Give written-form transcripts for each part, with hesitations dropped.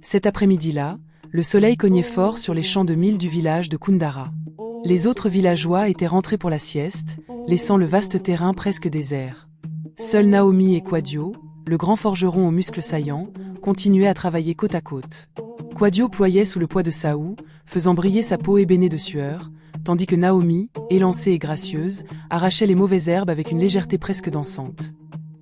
Cet après-midi-là, le soleil cognait fort sur les champs de mil du village de Kundara. Les autres villageois étaient rentrés pour la sieste, laissant le vaste terrain presque désert. Seuls Naomi et Quadio, le grand forgeron aux muscles saillants, continuaient à travailler côte à côte. Quadio ployait sous le poids de sa houe, faisant briller sa peau ébénée de sueur, tandis que Naomi, élancée et gracieuse, arrachait les mauvaises herbes avec une légèreté presque dansante.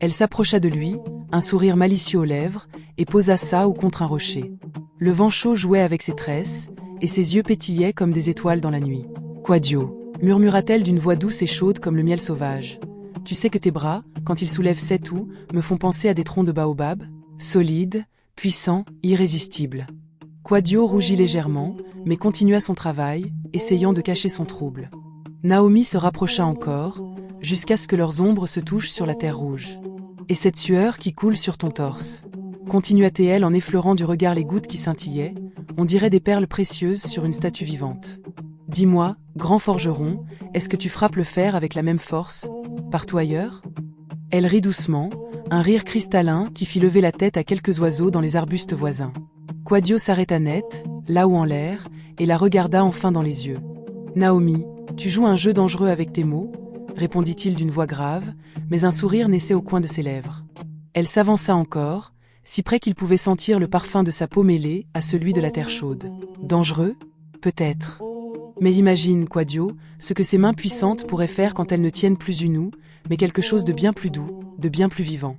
Elle s'approcha de lui, un sourire malicieux aux lèvres, et posa sa houe contre un rocher. Le vent chaud jouait avec ses tresses, et ses yeux pétillaient comme des étoiles dans la nuit. « Quadio » murmura-t-elle d'une voix douce et chaude comme le miel sauvage. « Tu sais que tes bras, quand ils soulèvent 7 houes, me font penser à des troncs de baobab, solides, puissants, irrésistibles. » Quadio rougit légèrement, mais continua son travail, essayant de cacher son trouble. Naomi se rapprocha encore, jusqu'à ce que leurs ombres se touchent sur la terre rouge. « Et cette sueur qui coule sur ton torse ?» continua-t-elle en effleurant du regard les gouttes qui scintillaient, on dirait des perles précieuses sur une statue vivante. « Dis-moi, grand forgeron, est-ce que tu frappes le fer avec la même force, partout ailleurs ?» Elle rit doucement, un rire cristallin qui fit lever la tête à quelques oiseaux dans les arbustes voisins. Quadio s'arrêta net, là-haut en l'air, et la regarda enfin dans les yeux. « Naomi, tu joues un jeu dangereux avec tes mots ?» répondit-il d'une voix grave, mais un sourire naissait au coin de ses lèvres. Elle s'avança encore, si près qu'il pouvait sentir le parfum de sa peau mêlé à celui de la terre chaude. Dangereux ? Peut-être. Mais imagine, Quadio, ce que ses mains puissantes pourraient faire quand elles ne tiennent plus une houe, mais quelque chose de bien plus doux, de bien plus vivant.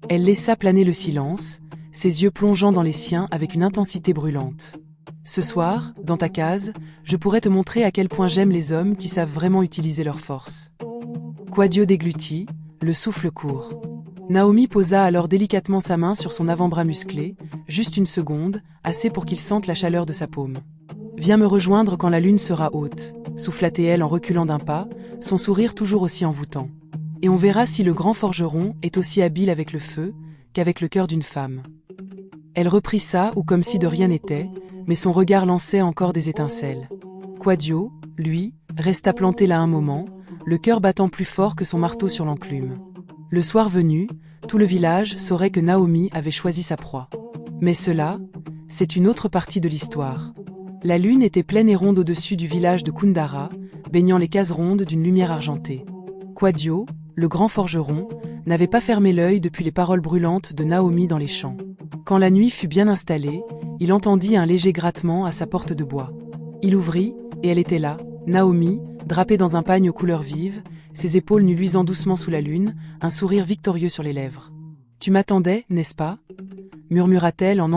Elle laissa planer le silence, ses yeux plongeant dans les siens avec une intensité brûlante. Ce soir, dans ta case, je pourrais te montrer à quel point j'aime les hommes qui savent vraiment utiliser leur force. Quadio déglutit, le souffle court. Naomi posa alors délicatement sa main sur son avant-bras musclé, juste une seconde, assez pour qu'il sente la chaleur de sa paume. « Viens me rejoindre quand la lune sera haute », souffla-t-elle en reculant d'un pas, son sourire toujours aussi envoûtant. « Et on verra si le grand forgeron est aussi habile avec le feu qu'avec le cœur d'une femme. » Elle reprit ça ou comme si de rien n'était, mais son regard lançait encore des étincelles. Quadio, lui, resta planté là un moment, le cœur battant plus fort que son marteau sur l'enclume. Le soir venu, tout le village saurait que Naomi avait choisi sa proie. Mais cela, c'est une autre partie de l'histoire. La lune était pleine et ronde au-dessus du village de Kundara, baignant les cases rondes d'une lumière argentée. Quadio, le grand forgeron, n'avait pas fermé l'œil depuis les paroles brûlantes de Naomi dans les champs. Quand la nuit fut bien installée, il entendit un léger grattement à sa porte de bois. Il ouvrit, et elle était là, Naomi, drapée dans un pagne aux couleurs vives, ses épaules nues luisant doucement sous la lune, un sourire victorieux sur les lèvres. « Tu m'attendais, n'est-ce pas ?» murmura-t-elle en